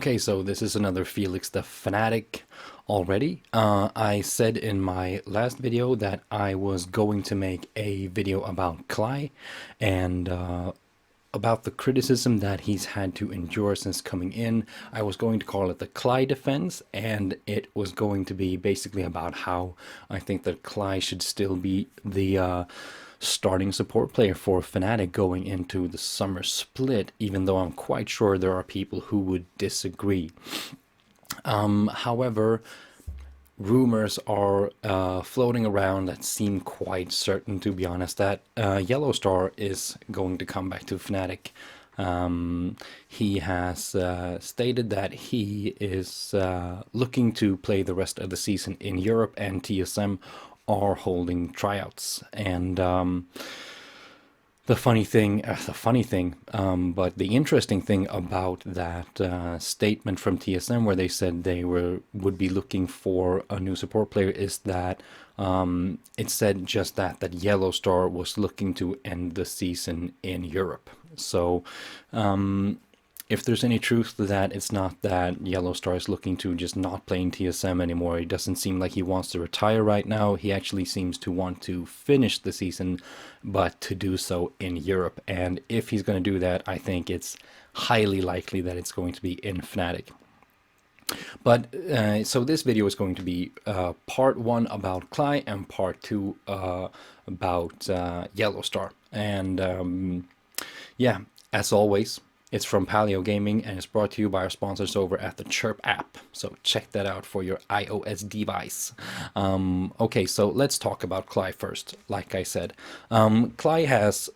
Okay, so this is another Phoelix the Phnatic already. I said in my last video that I was going to make a video about Klaj and about the criticism that he's had to endure since coming in. I was going to call it the Klaj defense, and it was going to be basically about how I think that Klaj should still be the starting support player for Fnatic going into the summer split, even though I'm quite sure there are people who would disagree. However, rumors are floating around that seem quite certain, to be honest, that Yellowstar is going to come back to Fnatic. He has stated that he is looking to play the rest of the season in Europe, and TSM are holding tryouts. And but the interesting thing about that statement from TSM, where they said they would be looking for a new support player, is that it said just that Yellowstar was looking to end the season in Europe. So if there's any truth to that, it's not that Yellowstar is looking to just not play in TSM anymore. It doesn't seem like he wants to retire right now. He actually seems to want to finish the season, but to do so in Europe. And if he's going to do that, I think it's highly likely that it's going to be in Fnatic. But so this video is going to be part one about Klaj and part two about Yellowstar. And yeah, as always, it's from Paleo Gaming and it's brought to you by our sponsors over at the Chirp app. So check that out for your iOS device. Okay, so let's talk about Klaj first. Like I said, Klaj has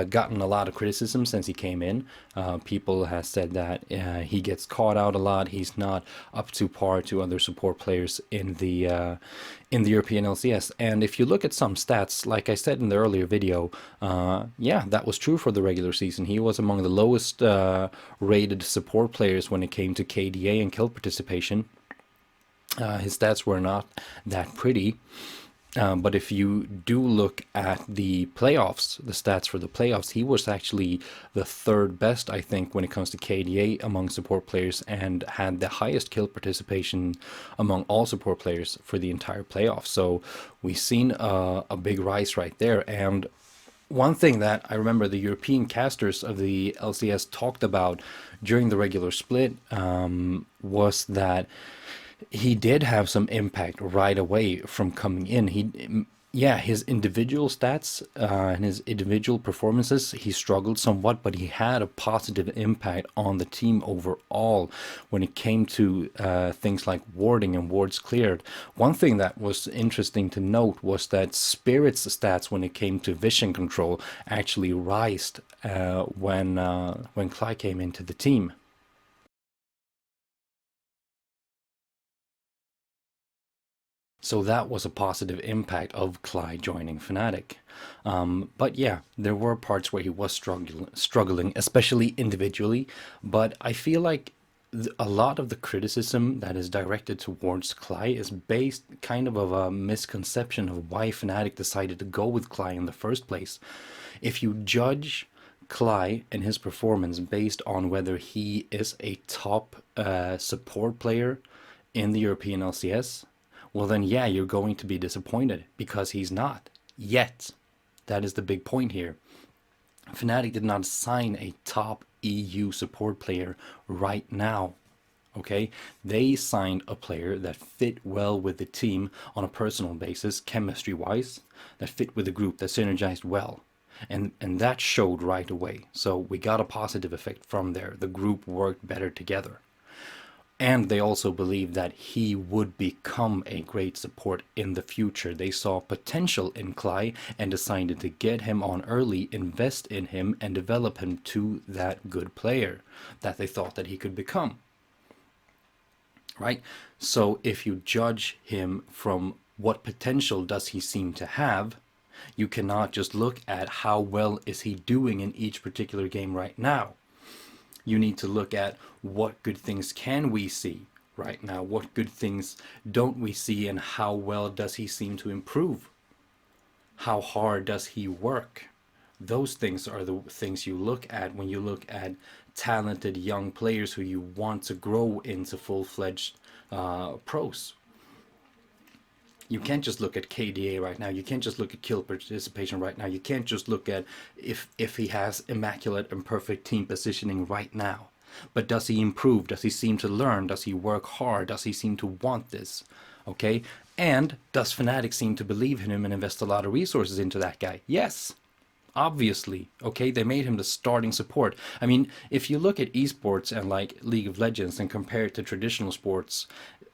gotten a lot of criticism since he came in. People have said that he gets caught out a lot. He's not up to par to other support players in the European LCS. And if you look at some stats, like I said in the earlier video, yeah, that was true for the regular season. He was among the lowest rated support players when it came to KDA and kill participation. His stats were not that pretty. But if you do look at the playoffs, the stats for the playoffs, he was actually the third best, I think, when it comes to KDA among support players, and had the highest kill participation among all support players for the entire playoff. So we've seen a big rise right there. And one thing that I remember the European casters of the LCS talked about during the regular split was that he did have some impact right away from coming in. Yeah, his individual stats and his individual performances, he struggled somewhat, but he had a positive impact on the team overall when it came to things like warding and wards cleared. One thing that was interesting to note was that Spirit's stats when it came to vision control actually rised when Klaj came into the team. So that was a positive impact of Klaj joining Fnatic. But yeah, there were parts where he was struggling, especially individually. But I feel like a lot of the criticism that is directed towards Klaj is based kind of a misconception of why Fnatic decided to go with Klaj in the first place. If you judge Klaj and his performance based on whether he is a top support player in the European LCS, well then yeah, you're going to be disappointed because he's not yet. That is the big point here. Fnatic did not sign a top EU support player right now. Okay, they signed a player that fit well with the team on a personal basis, chemistry wise, that fit with the group, that synergized well. And that showed right away. So we got a positive effect from there. The group worked better together. And they also believed that he would become a great support in the future. They saw potential in Klaj and decided to get him on early, invest in him, and develop him to that good player that they thought that he could become. Right? So if you judge him from what potential does he seem to have, you cannot just look at how well is he doing in each particular game right now. You need to look at what good things can we see right now, what good things don't we see, and how well does he seem to improve? How hard does he work? Those things are the things you look at when you look at talented young players who you want to grow into full-fledged pros. You can't just look at KDA right now. You can't just look at kill participation right now. You can't just look at if he has immaculate and perfect team positioning right now. But does he improve? Does he seem to learn? Does he work hard? Does he seem to want this? Okay? And does Fnatic seem to believe in him and invest a lot of resources into that guy? Yes. Obviously, okay, they made him the starting support. I mean, if you look at esports and like League of Legends and compare it to traditional sports,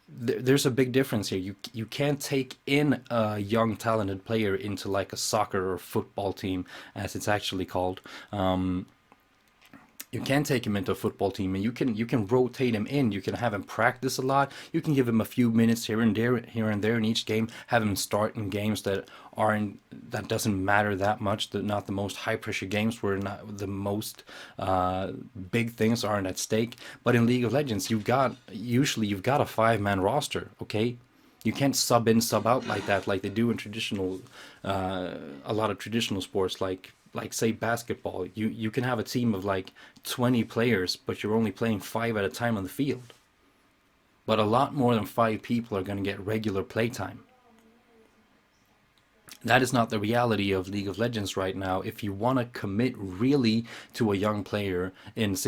there's a big difference here. You can't take in a young talented player into like a soccer or football team, as it's actually called. You can take him into a football team, and you can rotate him in. You can have him practice a lot. You can give him a few minutes here and there in each game. Have him start in games that doesn't matter that much. Not the most high pressure games where not the most big things aren't at stake. But in League of Legends, usually you've got a 5-man roster. Okay, you can't sub in, sub out like that, like they do in a lot of traditional sports, like say basketball. You can have a team of like 20 players, but you're only playing 5 at a time on the field. But a lot more than 5 people are going to get regular playtime. That is not the reality of League of Legends right now. If you want to commit really to a young player in the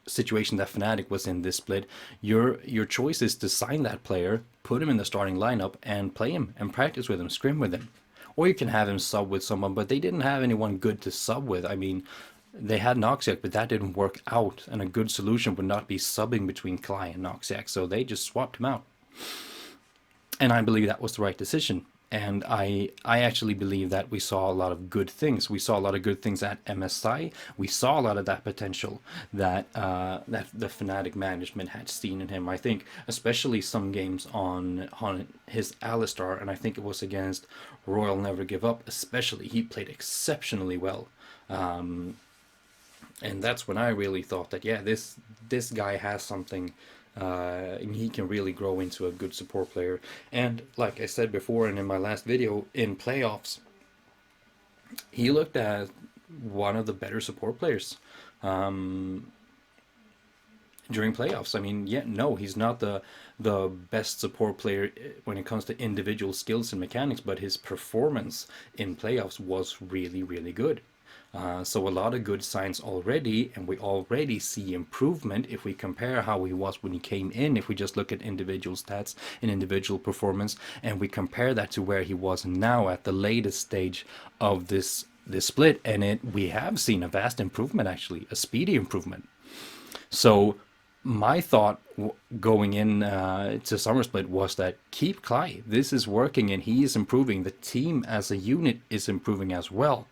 situation that Fnatic was in this split, your choice is to sign that player, put him in the starting lineup, and play him and practice with him, scrim with him. Or you can have him sub with someone, but they didn't have anyone good to sub with. I mean, they had Noxiac, but that didn't work out, and a good solution would not be subbing between Klaj and Noxiac, so they just swapped him out. And I believe that was the right decision. And I actually believe that we saw a lot of good things. We saw a lot of good things at MSI. We saw a lot of that potential that that the Fnatic management had seen in him. I think especially some games on his Alistar, and I think it was against Royal Never Give Up especially. He played exceptionally well. And that's when I really thought that, yeah, this guy has something, and he can really grow into a good support player. And like I said before, and in my last video, in playoffs, he looked at one of the better support players during playoffs. I mean, yeah, no, he's not the best support player when it comes to individual skills and mechanics, but his performance in playoffs was really, really good. So a lot of good signs already, and we already see improvement if we compare how he was when he came in. If we just look at individual stats and individual performance, and we compare that to where he was now at the latest stage of this split, and we have seen a vast improvement, actually, a speedy improvement. So my thought going in to Summer Split was that keep Klaj. This is working, and he is improving. The team as a unit is improving as well.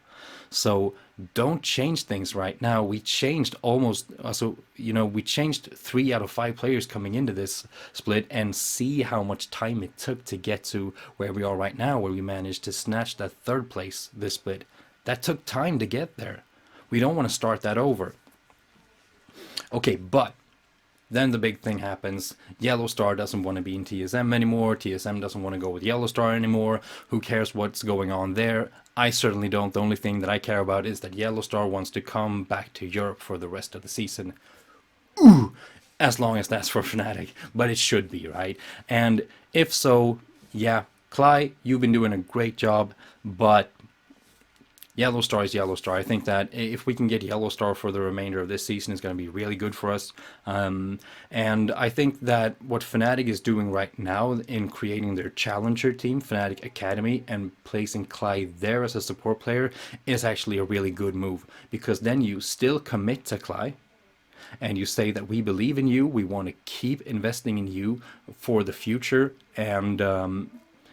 So don't change things right now. We changed we changed 3 out of 5 players coming into this split, and see how much time it took to get to where we are right now, where we managed to snatch that 3rd place this split. That took time to get there. We don't want to start that over. Okay, but then the big thing happens. Yellowstar doesn't want to be in TSM anymore. TSM doesn't want to go with Yellowstar anymore. Who cares what's going on there? I certainly don't. The only thing that I care about is that Yellowstar wants to come back to Europe for the rest of the season. Ooh, as long as that's for Fnatic. But it should be, right? And if so, yeah, Klaj, you've been doing a great job, but Yellowstar is Yellowstar. I think that if we can get Yellowstar for the remainder of this season, is going to be really good for us. And I think that what Fnatic is doing right now in creating their challenger team, Fnatic Academy, and placing Klaj there as a support player is actually a really good move, because then you still commit to Klaj, and you say that we believe in you, we want to keep investing in you for the future, and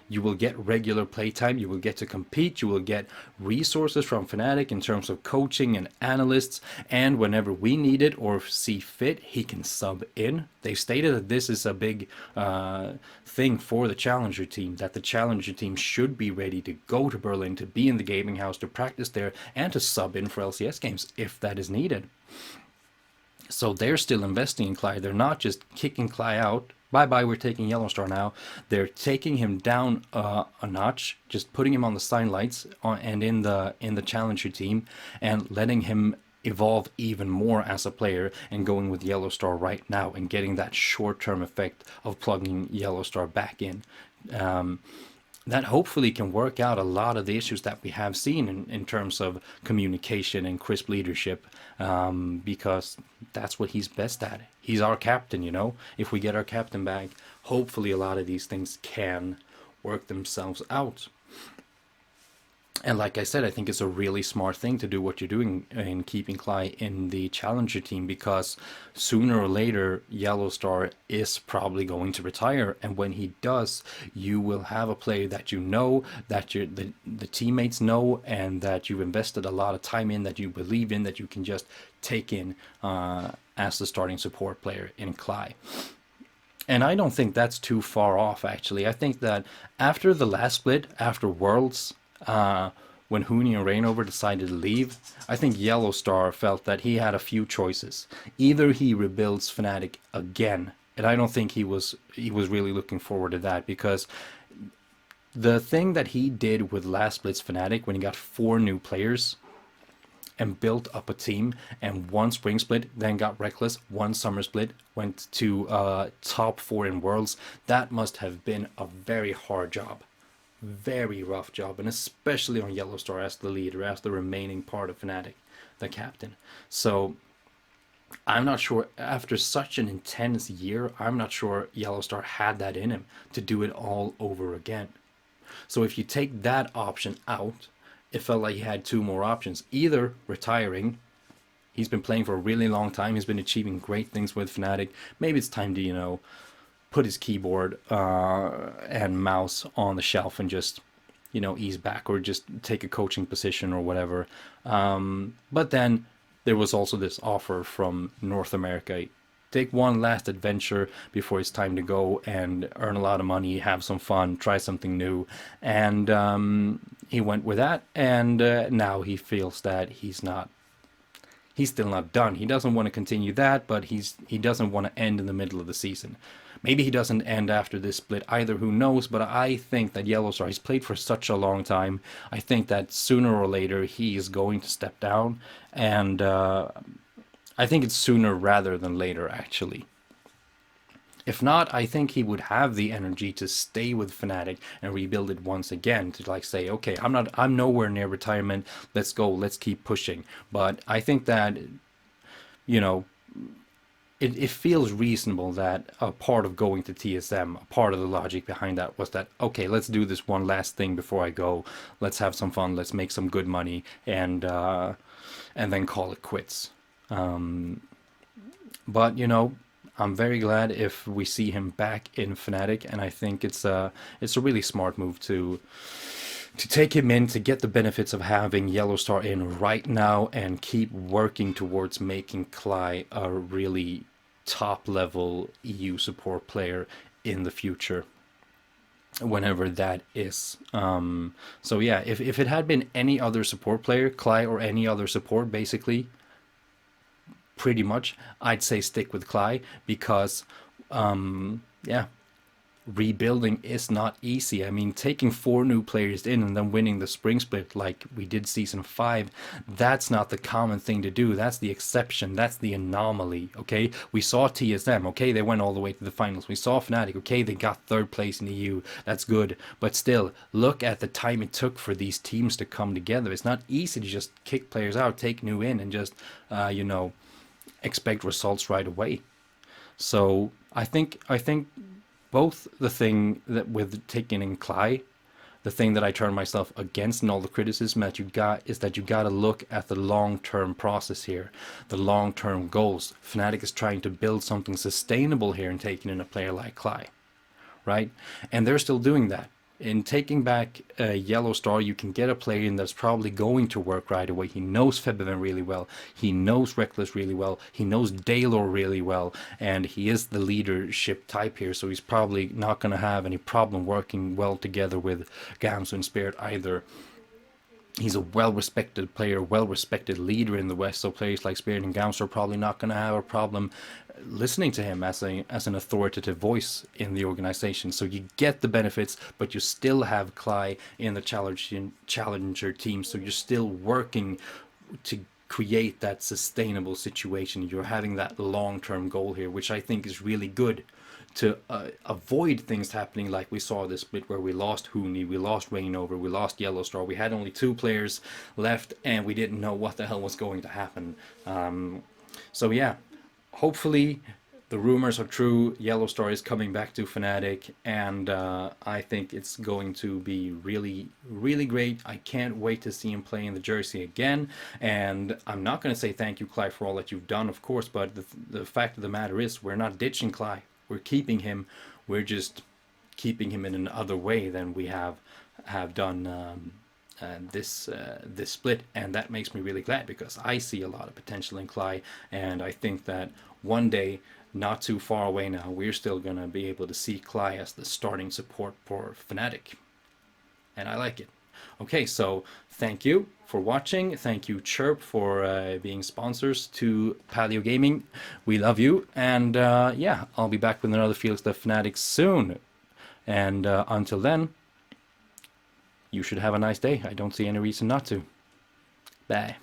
you will get regular playtime, you will get to compete, you will get resources from Fnatic in terms of coaching and analysts, and whenever we need it or see fit, he can sub in. They've stated that this is a big thing for the Challenger team, that the Challenger team should be ready to go to Berlin, to be in the gaming house, to practice there, and to sub in for LCS games if that is needed. So they're still investing in Klaj. They're not just kicking Klaj out. bye bye, we're taking Yellowstar now. They're taking him down a notch, just putting him on the sidelights and in the challenger team, and letting him evolve even more as a player, and going with Yellowstar right now and getting that short-term effect of plugging Yellowstar back in. That hopefully can work out a lot of the issues that we have seen in terms of communication and crisp leadership, because that's what he's best at. He's our captain, you know. If we get our captain back, hopefully a lot of these things can work themselves out. And like I said, I think it's a really smart thing to do what you're doing in keeping Klaj in the challenger team, because sooner or later Yellowstar is probably going to retire, and when he does, you will have a player that you know, that the teammates know, and that you've invested a lot of time in, that you believe in, that you can just take in as the starting support player in Klaj. And I don't think that's too far off, actually. I think that after the last split, after Worlds, when Huni and Reignover decided to leave, I think Yellowstar felt that he had a few choices. Either he rebuilds Fnatic again, and I don't think he was really looking forward to that, because the thing that he did with last split's Fnatic, when he got 4 new players and built up a team, and 1 spring split, then got Reckless, 1 summer split, went to top 4 in Worlds, that must have been a very hard job. Very rough job, and especially on Yellowstar as the leader, as the remaining part of Fnatic, the captain. So I'm not sure, after such an intense year, I'm not sure Yellowstar had that in him to do it all over again. So if you take that option out, it felt like he had 2 more options. Either retiring, he's been playing for a really long time, he's been achieving great things with Fnatic, maybe it's time to, you know, put his keyboard and mouse on the shelf and just, you know, ease back, or just take a coaching position or whatever. But then there was also this offer from North America. Take one last adventure before it's time to go and earn a lot of money, have some fun, try something new. And he went with that, and now he feels that he's still not done. He doesn't want to continue that, but he doesn't want to end in the middle of the season. Maybe he doesn't end after this split either, who knows, but I think that Yellowstar, he's played for such a long time, I think that sooner or later he is going to step down, and I think it's sooner rather than later, actually. If not, I think he would have the energy to stay with Fnatic and rebuild it once again, to like say, okay, I'm nowhere near retirement, let's go, let's keep pushing. But I think that, you know, it feels reasonable that a part of going to TSM, a part of the logic behind that was that, okay, let's do this one last thing before I go. Let's have some fun. Let's make some good money, and then call it quits. But you know, I'm very glad if we see him back in Fnatic, and I think it's a really smart move to take him in, to get the benefits of having Yellowstar in right now, and keep working towards making Klaj a really top-level EU support player in the future, whenever that is. So yeah, if it had been any other support player, Klaj or any other support, basically, pretty much, I'd say stick with Klaj, because, yeah, rebuilding is not easy. I mean, taking 4 new players in and then winning the spring split like we did season 5, that's not the common thing to do. That's the exception. That's the anomaly, okay? We saw TSM, okay? They went all the way to the finals. We saw Fnatic, okay? They got 3rd place in the EU. That's good. But still, look at the time it took for these teams to come together. It's not easy to just kick players out, take new in, and just, you know, expect results right away. So I think both the thing that with taking in Klaj, the thing that I turn myself against in all the criticism that you got, is that you got to look at the long-term process here, the long-term goals. Fnatic is trying to build something sustainable here in taking in a player like Klaj, right? And they're still doing that. In taking back Yellowstar, you can get a player in that's probably going to work right away. He knows Febiven really well. He knows Reckless really well. He knows Daylor really well. And he is the leadership type here, so he's probably not going to have any problem working well together with Gamsu and Spirit either. he's a well-respected player, well-respected leader in the West. So players like Spirit and Gauss are probably not going to have a problem listening to him as an authoritative voice in the organization. So you get the benefits, but you still have Klaj in the challenger team. So you're still working to create that sustainable situation. You're having that long-term goal here, which I think is really good to avoid things happening like we saw this split where we lost Huni, we lost Reignover, we lost Yellowstar. We had only 2 players left and we didn't know what the hell was going to happen. So yeah, hopefully the rumors are true. Yellowstar is coming back to Fnatic, and I think it's going to be really, really great. I can't wait to see him play in the jersey again. And I'm not going to say thank you, Klaj, for all that you've done, of course, but the fact of the matter is we're not ditching Klaj. We're keeping him. We're just keeping him in another way than we have done this split, and that makes me really glad because I see a lot of potential in Klaj, and I think that one day, not too far away now, we're still gonna be able to see Klaj as the starting support for Fnatic, and I like it. Okay, so thank you for watching. Thank you, Chirp, for being sponsors to Paleo Gaming. We love you, and yeah, I'll be back with another Phoelix The Phnatic soon. And until then, you should have a nice day. I don't see any reason not to. Bye.